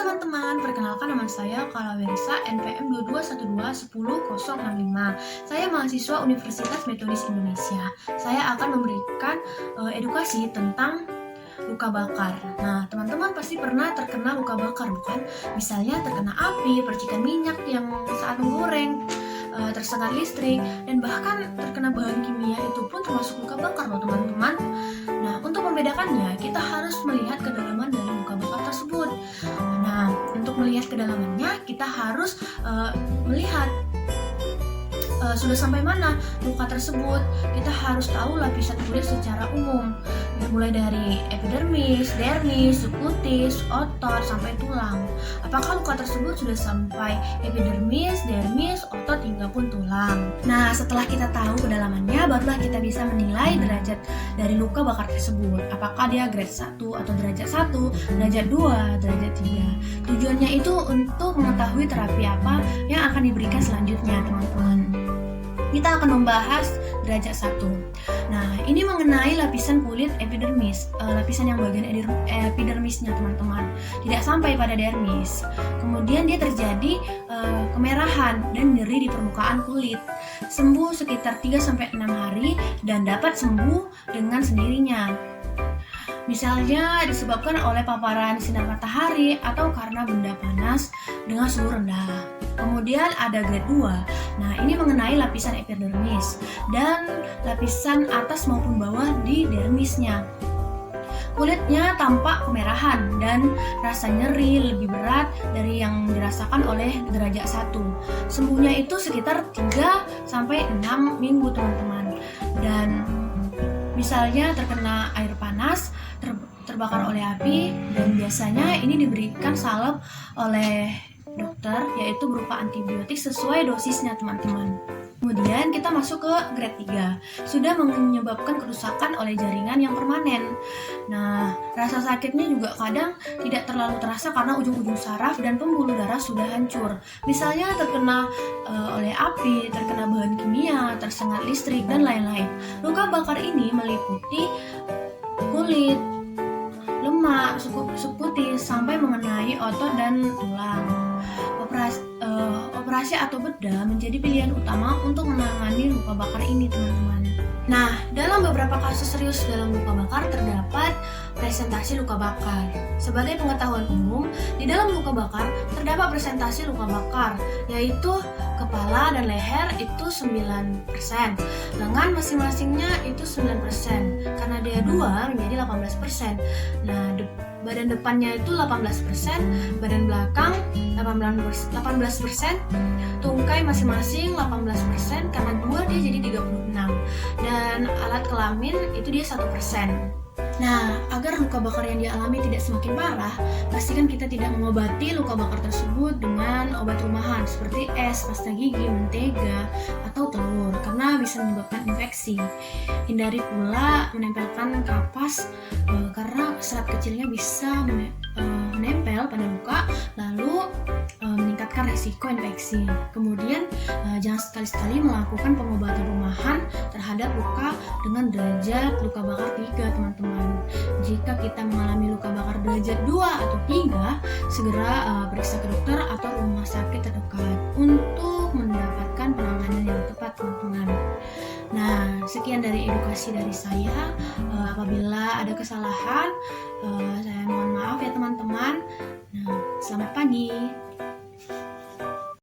teman-teman, perkenalkan nama saya Kalawersa NPM 22121005. Saya mahasiswa Universitas Metodis Indonesia. Saya akan memberikan edukasi tentang luka bakar. Nah, teman-teman pasti pernah terkena luka bakar, bukan? Misalnya terkena api, percikan minyak yang saat menggoreng, tersengat listrik, dan bahkan terkena bahan kimia itu pun termasuk luka bakar loh teman-teman. Nah, untuk membedakannya, kita harus melihat kedalaman dari luka bakar tersebut. Nah, untuk melihat kedalamannya, kita harus melihat sudah sampai mana luka tersebut. Kita harus tahu lapisan kulit secara umum, mulai dari epidermis, dermis, subkutis, otot, sampai tulang. Apakah luka tersebut sudah sampai epidermis, dermis, otot, hingga pun tulang. Nah, setelah kita tahu kedalamannya, barulah kita bisa menilai derajat dari luka bakar tersebut. Apakah dia grade 1 atau derajat 1, derajat 2, derajat 3. Tujuannya itu untuk mengetahui terapi apa yang akan diberikan selanjutnya, teman-teman. Kita akan membahas derajat 1. Nah, ini mengenai lapisan kulit epidermis, lapisan yang bagian epidermisnya, teman-teman. Tidak sampai pada dermis. Kemudian dia terjadi kemerahan dan nyeri di permukaan kulit. Sembuh sekitar 3-6 hari dan dapat sembuh dengan sendirinya. Misalnya disebabkan oleh paparan sinar matahari atau karena benda panas dengan suhu rendah. Kemudian ada grade 2. Nah, ini mengenai lapisan epidermis dan lapisan atas maupun bawah di dermisnya. Kulitnya tampak kemerahan dan rasa nyeri lebih berat dari yang dirasakan oleh derajat 1. Sembuhnya itu sekitar 3-6 minggu, teman-teman. Dan misalnya terkena air panas, terbakar oleh api, dan biasanya ini diberikan salep oleh dokter, yaitu berupa antibiotik sesuai dosisnya, teman-teman. Kemudian kita masuk ke grade 3. Sudah menyebabkan kerusakan oleh jaringan yang permanen. Nah, rasa sakitnya juga kadang tidak terlalu terasa karena ujung-ujung saraf dan pembuluh darah sudah hancur. Misalnya terkena oleh api, terkena bahan kimia, tersengat listrik, dan lain-lain. Luka bakar ini meliputi kulit, lemak, subkutis, sampai mengenai otot dan tulang. Operasi atau bedah menjadi pilihan utama untuk menangani luka bakar ini, teman-teman. Nah, dalam beberapa kasus serius dalam luka bakar terdapat presentasi luka bakar. Sebagai pengetahuan umum, di dalam luka bakar terdapat presentasi luka bakar, yaitu kepala dan leher itu 9%, lengan masing-masingnya itu 9%, karena dia 2 menjadi 18%. Nah, badan depannya itu 18%, badan belakang 18%, tungkai masing-masing 18%, karena 2 dia jadi 36, dan alat kelamin itu dia 1%. Nah, agar luka bakar yang dialami tidak semakin parah, pastikan kita tidak mengobati luka bakar tersebut dengan obat rumahan seperti es, pasta gigi, mentega, atau telur, karena bisa menyebabkan infeksi. Hindari pula menempelkan kapas karena serat kecilnya bisa menempel pada luka, lalu meningkatkan resiko infeksi. Kemudian jangan sekali-sekali melakukan pengobatan rumahan terhadap luka dengan derajat luka bakar 3, teman-teman. Jika kita mengalami luka bakar derajat 2 atau 3, segera periksa ke dokter atau rumah sakit terdekat untuk mendapatkan penanganan yang tepat, teman-teman. Nah, sekian dari edukasi dari saya. Apabila ada kesalahan, saya mohon maaf ya, teman-teman. Nah, selamat pagi.